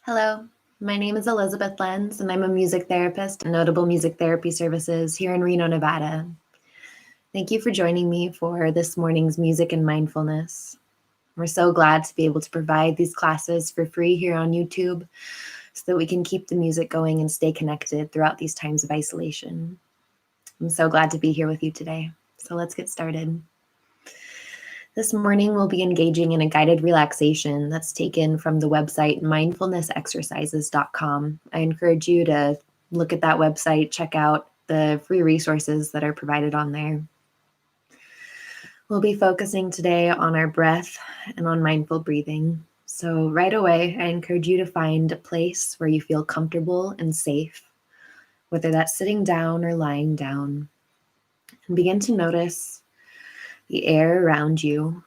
Hello, my name is Elizabeth Lenz, and I'm a music therapist at Notable Music Therapy Services here in Reno, Nevada. Thank you for joining me for this morning's Music and Mindfulness. We're so glad to be able to provide these classes for free here on YouTube so that we can keep the music going and stay connected throughout these times of isolation. I'm so glad to be here with you today. So let's get started. This morning, we'll be engaging in a guided relaxation that's taken from the website mindfulnessexercises.com. I encourage you to look at that website, check out the free resources that are provided on there. We'll be focusing today on our breath and on mindful breathing. So right away, I encourage you to find a place where you feel comfortable and safe, whether that's sitting down or lying down, and begin to notice the air around you,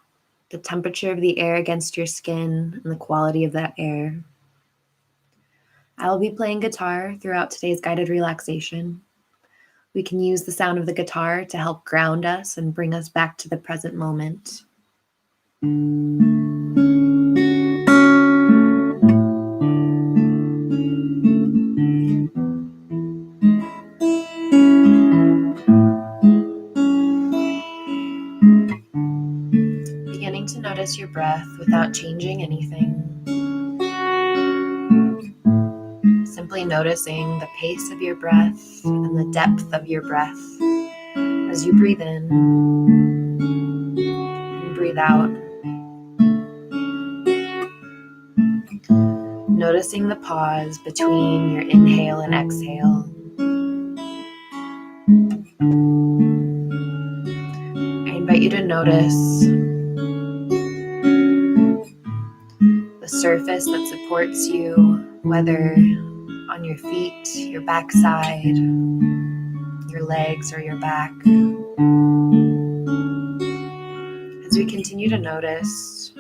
the temperature of the air against your skin, and the quality of that air. I'll be playing guitar throughout today's guided relaxation. We can use the sound of the guitar to help ground us and bring us back to the present moment. Beginning to notice your breath without changing anything. Simply noticing the pace of your breath and the depth of your breath as you breathe in and breathe out. Noticing the pause between your inhale and exhale. I invite you to notice the surface that supports you, whether on your feet, your backside, your legs, or your back. As we continue to notice,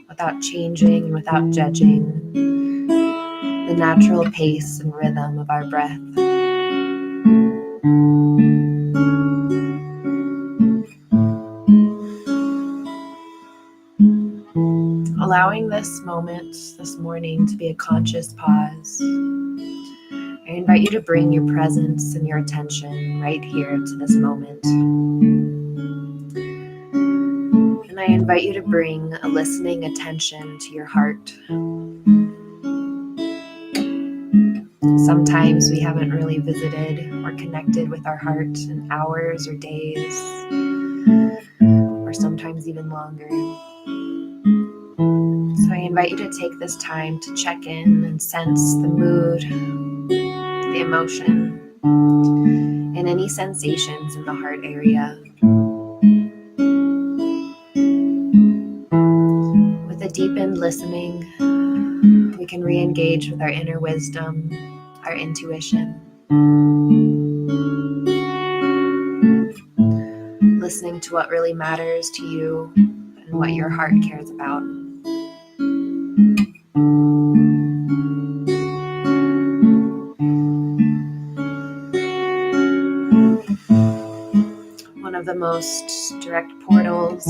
without changing and without judging, the natural pace and rhythm of our breath. Allowing this moment, this morning, to be a conscious pause, I invite you to bring your presence and your attention right here to this moment. And I invite you to bring a listening attention to your heart. Sometimes we haven't really visited or connected with our heart in hours or days, or sometimes even longer. So I invite you to take this time to check in and sense the mood, the emotion, and any sensations in the heart area. With a deepened listening, we can re-engage with our inner wisdom, our intuition. Listening to what really matters to you and what your heart cares about. One of the most direct portals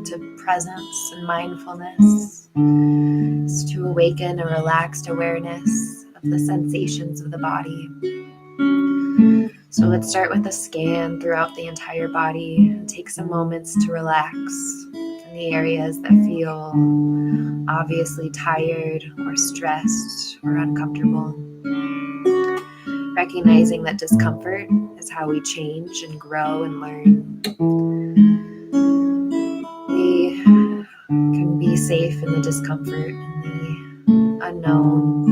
to presence and mindfulness is to awaken a relaxed awareness of the sensations of the body. So let's start with a scan throughout the entire body and take some moments to relax in the areas that feel obviously tired or stressed or uncomfortable. Recognizing that discomfort is how we change and grow and learn. We can be safe in the discomfort and the unknown.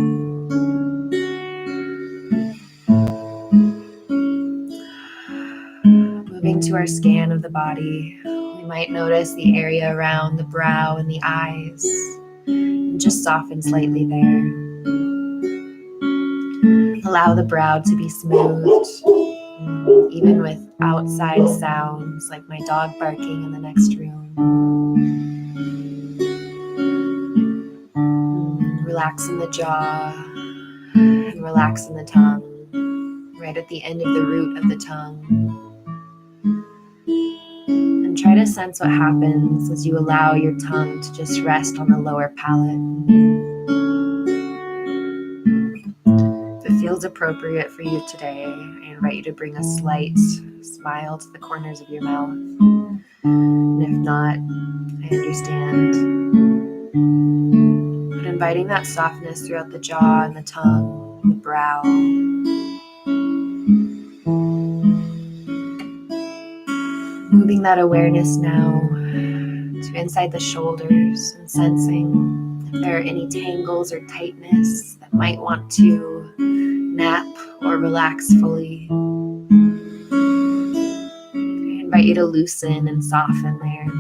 Moving to our scan of the body, we might notice the area around the brow and the eyes, and just soften slightly there. Allow the brow to be smoothed, even with outside sounds like my dog barking in the next room. Relax in the jaw and relax in the tongue, right at the end of the root of the tongue. And try to sense what happens as you allow your tongue to just rest on the lower palate. feels appropriate for you today, I invite you to bring a slight smile to the corners of your mouth. And if not, I understand. But inviting that softness throughout the jaw and the tongue, and the brow. Moving that awareness now to inside the shoulders and sensing if there are any tangles or tightness that might want to nap or relax fully. I invite you to loosen and soften there.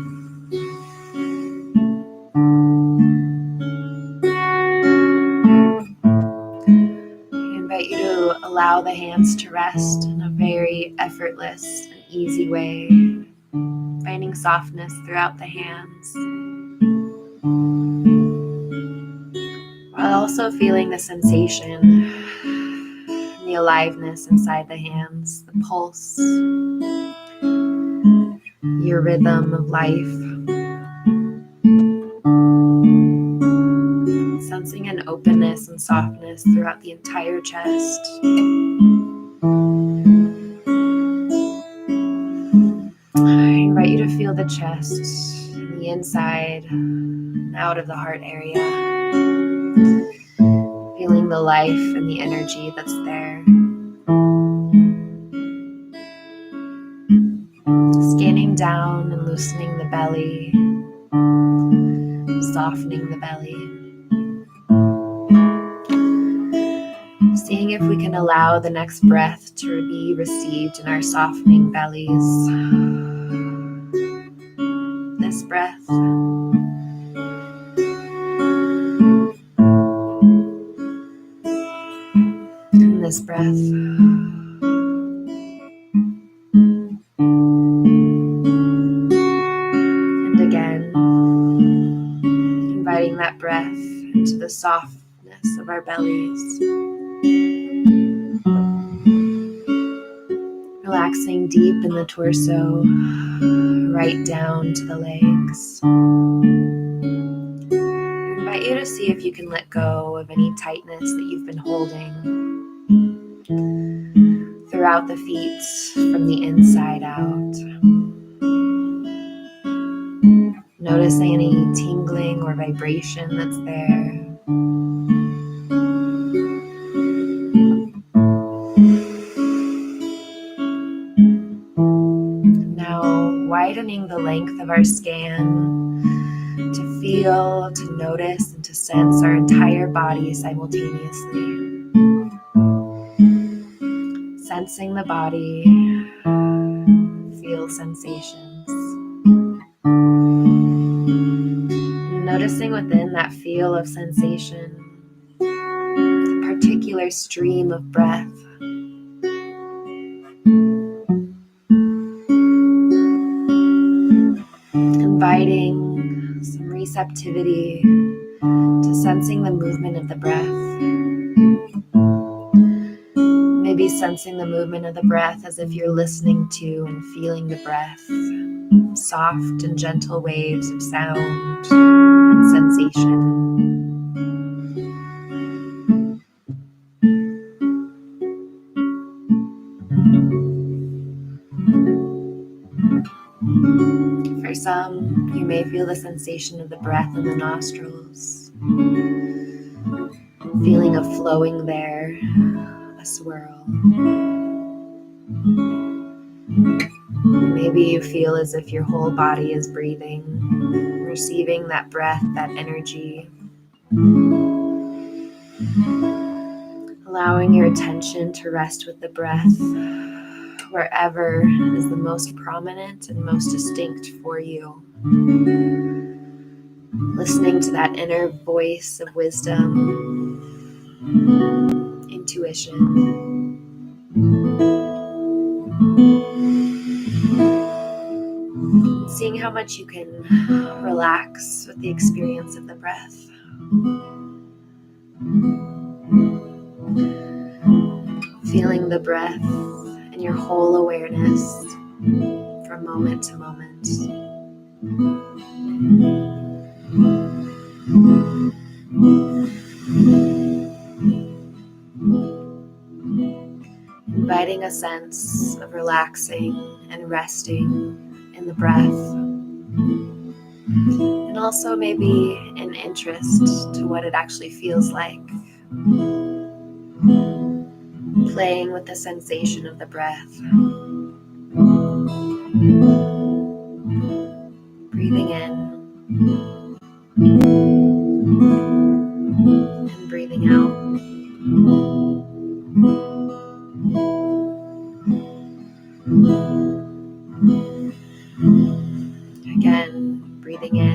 I invite you to allow the hands to rest in a very effortless and easy way, finding softness throughout the hands, while also feeling the sensation, the aliveness inside the hands, the pulse, your rhythm of life. Sensing an openness and softness throughout the entire chest. I invite you to feel the chest, the inside, and out of the heart area. Feeling the life and the energy that's there. Scanning down and loosening the belly, softening the belly. Seeing if we can allow the next breath to be received in our softening bellies. This breath. And this breath. And again, inviting that breath into the softness of our bellies. Relaxing deep in the torso, right down to the legs. I invite you to see if you can let go of any tightness that you've been holding throughout the feet from the inside out. Noticing any tingling or vibration that's there. Widening the length of our scan to feel, to notice, and to sense our entire body simultaneously. Sensing the body, feel sensations. Noticing within that feel of sensation, a particular stream of breath. Inviting some receptivity to sensing the movement of the breath. Maybe sensing the movement of the breath as if you're listening to and feeling the breath. Soft and gentle waves of sound and sensation. For some, you may feel the sensation of the breath in the nostrils, feeling a flowing there, a swirl. Maybe you feel as if your whole body is breathing, receiving that breath, that energy. Allowing your attention to rest with the breath wherever is the most prominent and most distinct for you. Listening to that inner voice of wisdom, intuition. Seeing how much you can relax with the experience of the breath. Feeling the breath in your whole awareness from moment to moment. feeling a sense of relaxing and resting in the breath. And also maybe an interest to what it actually feels like. Playing with the sensation of the breath. Breathing in and breathing out. Again, breathing in,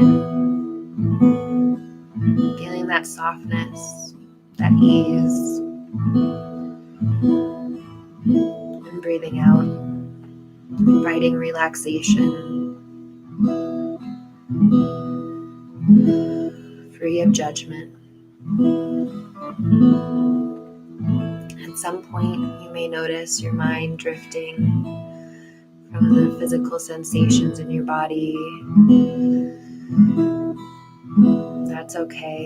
feeling that softness, that ease, and breathing out, inviting relaxation, free of judgment. At some point, you may notice your mind drifting from the physical sensations in your body. That's okay.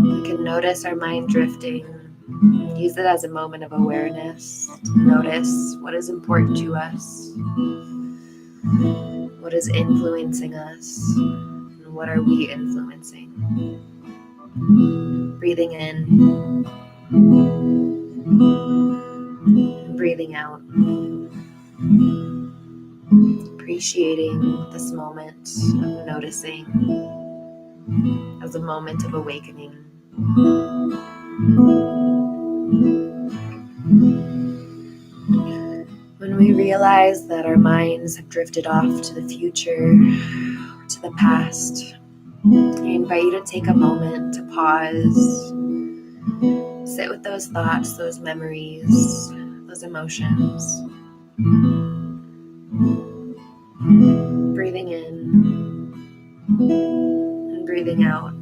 We can notice our mind drifting and use it as a moment of awareness to notice what is important to us, what is influencing us, and what are we influencing. Breathing in, and breathing out. Appreciating this moment of noticing as a moment of awakening. When we realize that our minds have drifted off to the future or to the past, I invite you to take a moment to pause, sit with those thoughts, those memories, those emotions. Breathing in and breathing out.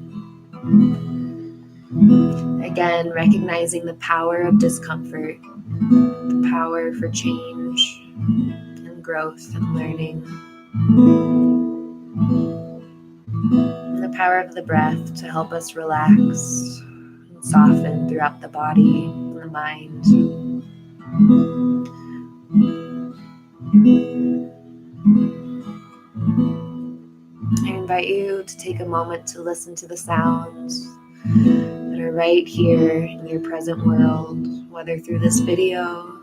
Again, recognizing the power of discomfort, the power for change and growth and learning, and the power of the breath to help us relax and soften throughout the body and the mind. I invite you to take a moment to listen to the sounds that are right here in your present world, whether through this video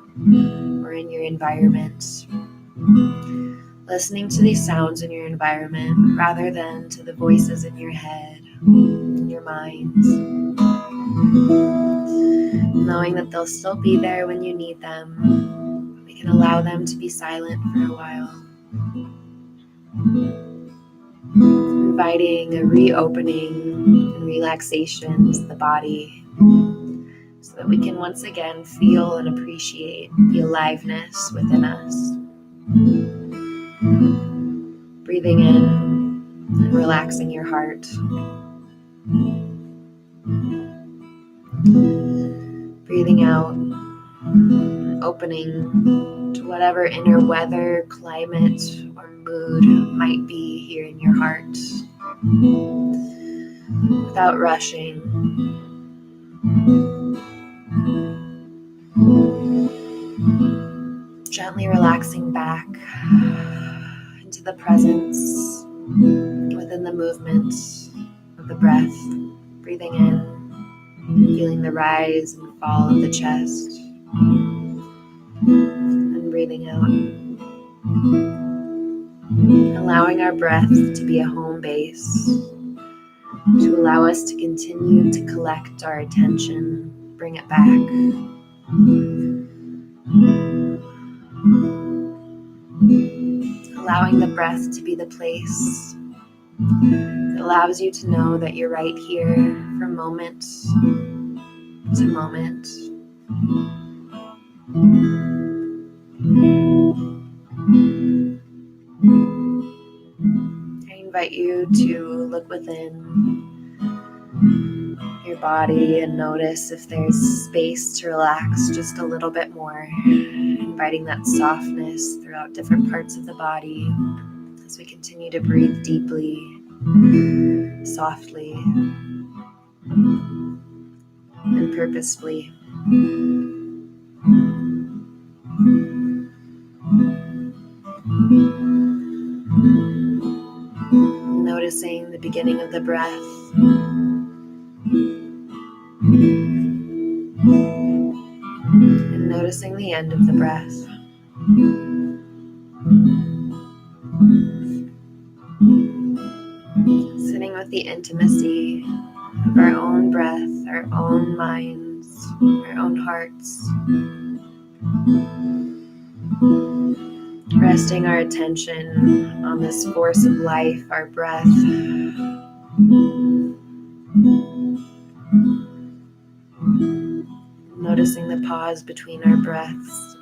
or in your environment. Listening to these sounds in your environment rather than to the voices in your head, in your mind. Knowing that they'll still be there when you need them. We can allow them to be silent for a while. Inviting a reopening and relaxation to the body so that we can once again feel and appreciate the aliveness within us. Breathing in and relaxing your heart. Breathing out, opening to whatever inner weather, climate, or mood might be here in your heart. Without rushing. Gently relaxing back into the presence within the movement of the breath. Breathing in, feeling the rise and fall of the chest. And breathing out. Allowing our breath to be a home base, to allow us to continue to collect our attention, bring it back. Allowing the breath to be the place that allows you to know that you're right here from moment to moment. I invite you to look within your body and notice if there's space to relax just a little bit more, inviting that softness throughout different parts of the body as we continue to breathe deeply, softly, and purposefully. Noticing the beginning of the breath. And noticing the end of the breath. Sitting with the intimacy of our own breath, our own minds, our own hearts. Resting our attention on this force of life, our breath. Noticing the pause between our breaths.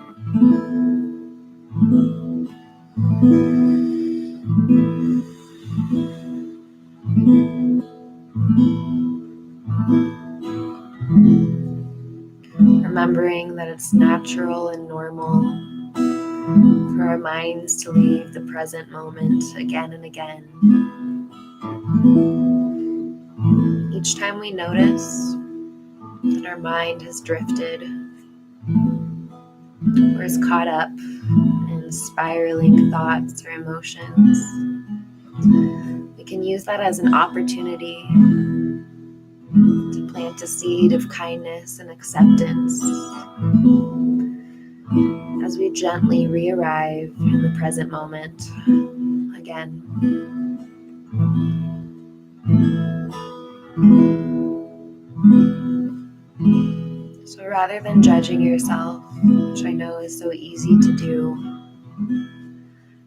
Remembering that it's natural and normal for our minds to leave the present moment again and again. Each time we notice that our mind has drifted or is caught up in spiraling thoughts or emotions, we can use that as an opportunity to plant a seed of kindness and acceptance as we gently re-arrive in the present moment again. So rather than judging yourself, which I know is so easy to do,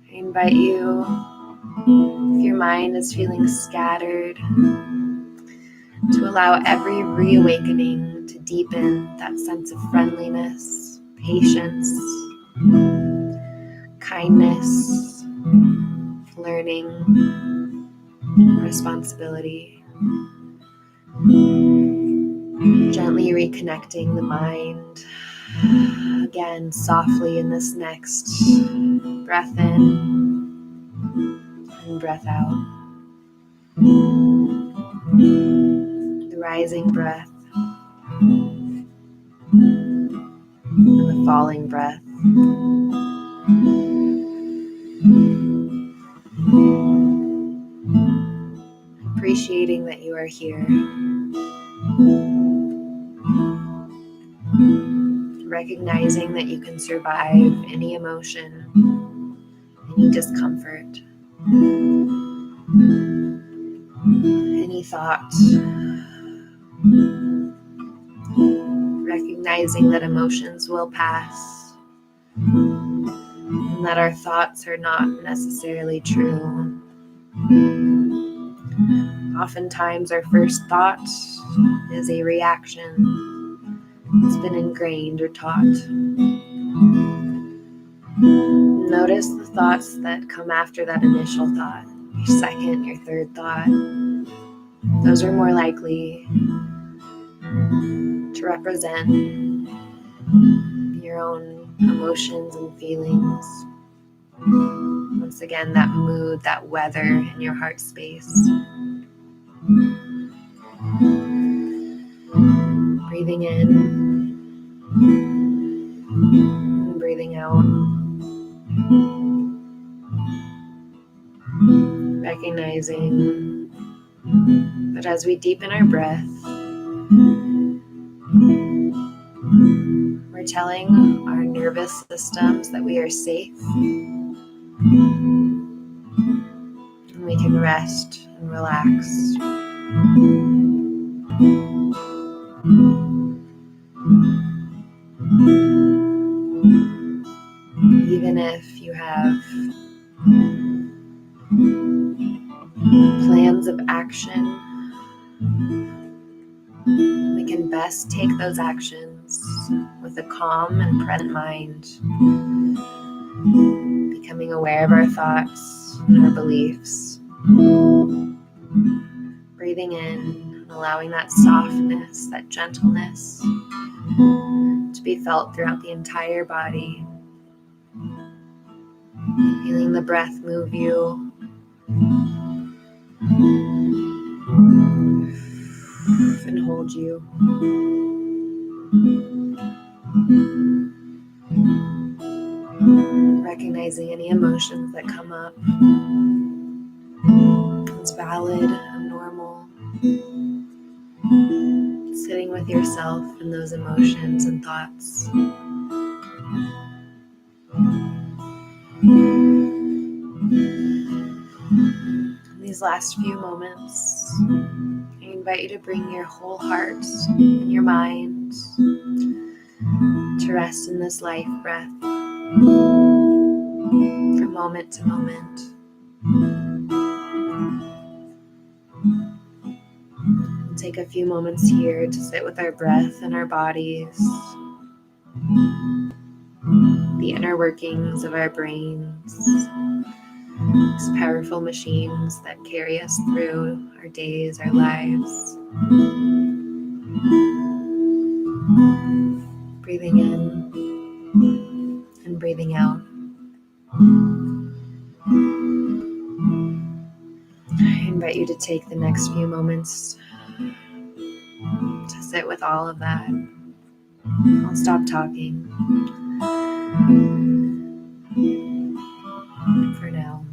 I invite you, if your mind is feeling scattered, to allow every reawakening to deepen that sense of friendliness, patience, kindness, learning, responsibility. Gently reconnecting the mind again softly in this next breath in and breath out. The rising breath and the falling breath. Appreciating that you are here. Recognizing that you can survive any emotion, any discomfort, any thought. Recognizing that emotions will pass and that our thoughts are not necessarily true. Oftentimes our first thought is a reaction. It's been ingrained or taught. Notice the thoughts that come after that initial thought, your second, your third thought. Those are more likely to represent your own emotions and feelings. Once again, that mood, that weather in your heart space. Breathing in and breathing out. Recognizing that as we deepen our breath, we're telling our nervous systems that we are safe and we can rest and relax. Even if you have plans of action, we can best take those actions with a calm and present mind, becoming aware of our thoughts and our beliefs. Breathing in and allowing that softness, that gentleness to be felt throughout the entire body. Feeling the breath move you. And hold you. Recognizing any emotions that come up. And It's valid and normal. Sitting with yourself and those emotions and thoughts. In these last few moments, I invite you to bring your whole heart and your mind to rest in this life breath from moment to moment. We'll take a few moments here to sit with our breath and our bodies, the inner workings of our brains, these powerful machines that carry us through our days, our lives. Breathing in and breathing out. I invite you to take the next few moments to sit with all of that. I'll stop talking for now.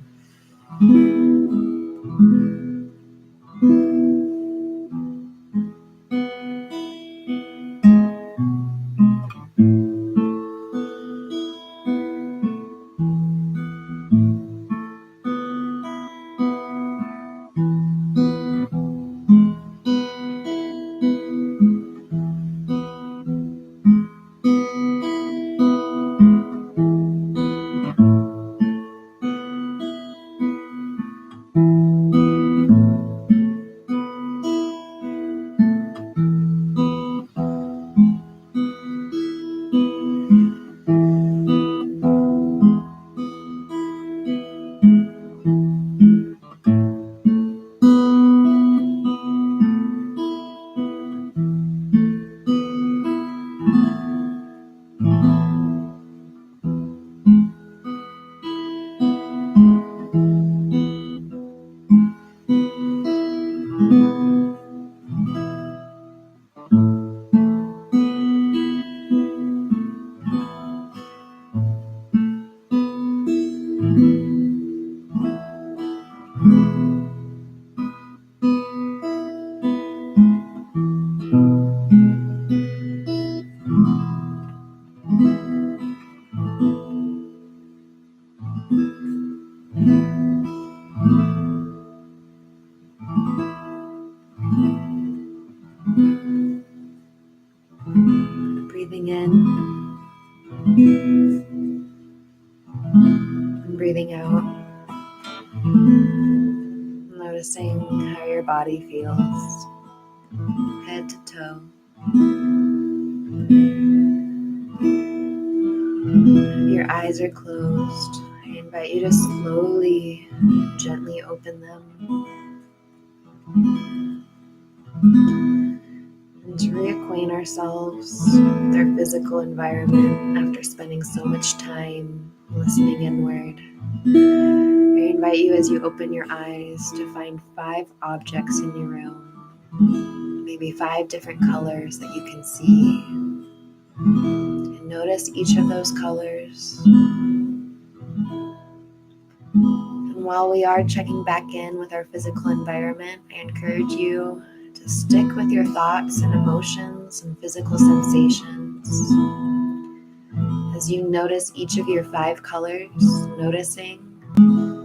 Breathing in and breathing out. Noticing how your body feels, head to toe. If your eyes are closed, I invite you to slowly, gently open them. And to reacquaint ourselves with our physical environment after spending so much time listening inward. I invite you, as you open your eyes, to find 5 objects in your room, maybe 5 different colors that you can see. And notice each of those colors. And while we are checking back in with our physical environment, I encourage you to stick with your thoughts and emotions and physical sensations. As you notice each of your 5 colors, noticing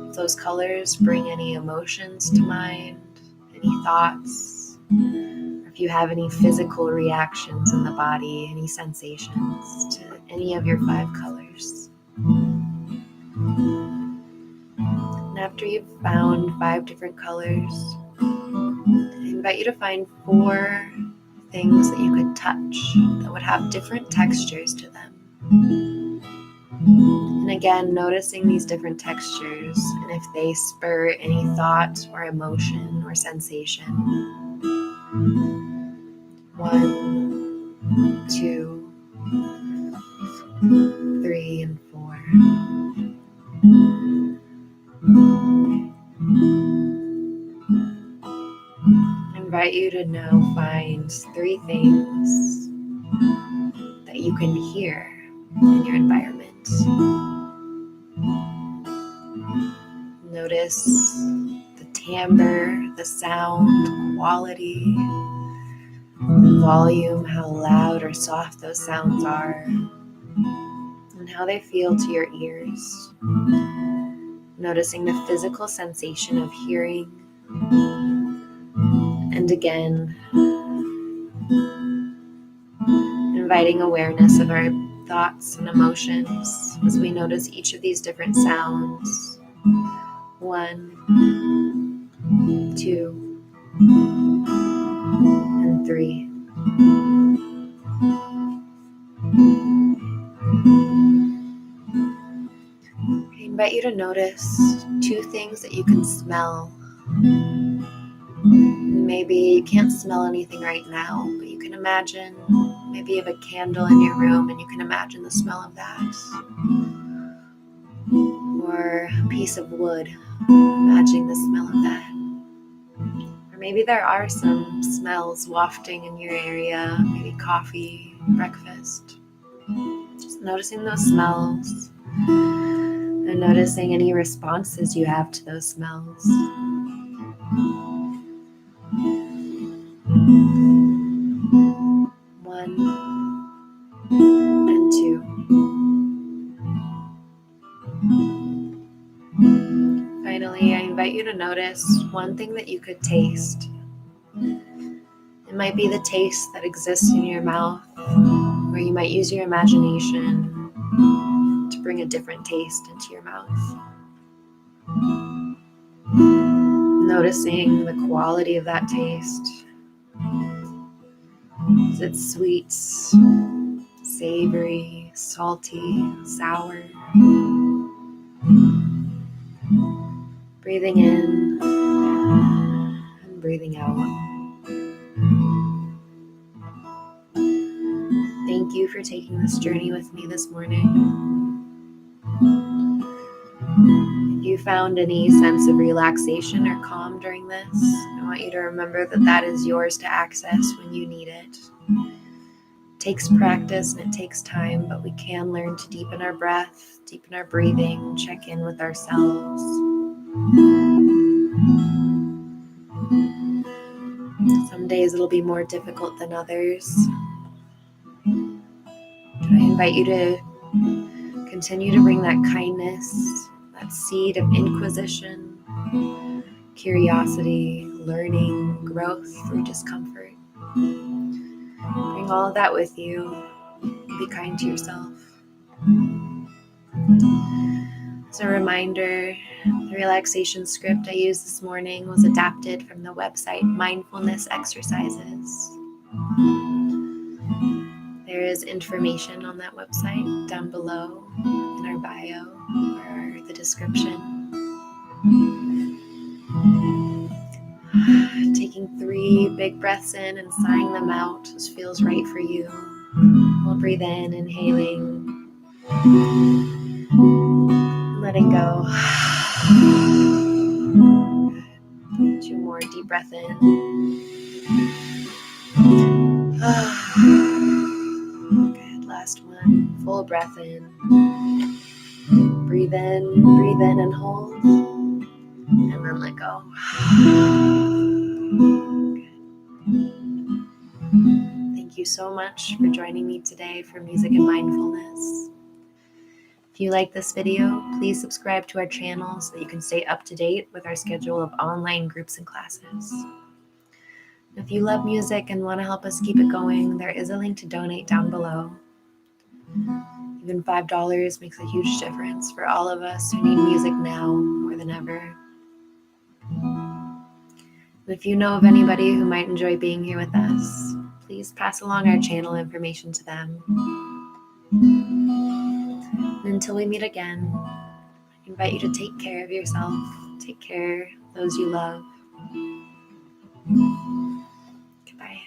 if those colors bring any emotions to mind, any thoughts, or if you have any physical reactions in the body, any sensations to any of your 5 colors. And after you've found 5 different colors, I invite you to find 4 things that you could touch that would have different textures to them. And again, noticing these different textures and if they spur any thought or emotion or sensation. 1, 2, 3, and 4. I invite you to now find 3 things that you can hear in your environment. Notice the timbre, the sound, quality, the volume, how loud or soft those sounds are, and how they feel to your ears. Noticing the physical sensation of hearing. And again, inviting awareness of our thoughts and emotions as we notice each of these different sounds. 1, 2, and 3. I invite you to notice 2 things that you can smell. Maybe you can't smell anything right now, but you can imagine, maybe you have a candle in your room and you can imagine the smell of that. Or a piece of wood, imagining the smell of that. Or maybe there are some smells wafting in your area, maybe coffee, breakfast. Just noticing those smells and noticing any responses you have to those smells. 1 and 2. Finally, I invite you to notice one thing that you could taste. It might be the taste that exists in your mouth, or you might use your imagination to bring a different taste into your mouth. Noticing the quality of that taste. Is it sweet, savory, salty, sour? Breathing in and breathing out. Thank you for taking this journey with me this morning. If you found any sense of relaxation or calm during this, I want you to remember that that is yours to access when you need it. It takes practice and it takes time, but we can learn to deepen our breath, deepen our breathing, check in with ourselves. Some days it'll be more difficult than others. I invite you to continue to bring that kindness, that seed of inquisition, curiosity, learning, growth through discomfort. Bring all of that with you. Be kind to yourself. As a reminder, the relaxation script I used this morning was adapted from the website Mindfulness Exercises. There is information on that website down below in our bio or the description. Taking 3 big breaths in and sighing them out. This feels right for you. We'll breathe in, inhaling, letting go. 2 more, deep breath in. Good, last one. Full breath in. Breathe in and hold. And then let go. Thank you so much for joining me today for Music and Mindfulness. If you like this video, please subscribe to our channel so that you can stay up to date with our schedule of online groups and classes. If you love music and want to help us keep it going, there is a link to donate down below. Even $5 makes a huge difference for all of us who need music now more than ever. And if you know of anybody who might enjoy being here with us, please pass along our channel information to them. And until we meet again, I invite you to take care of yourself, take care of those you love. Goodbye.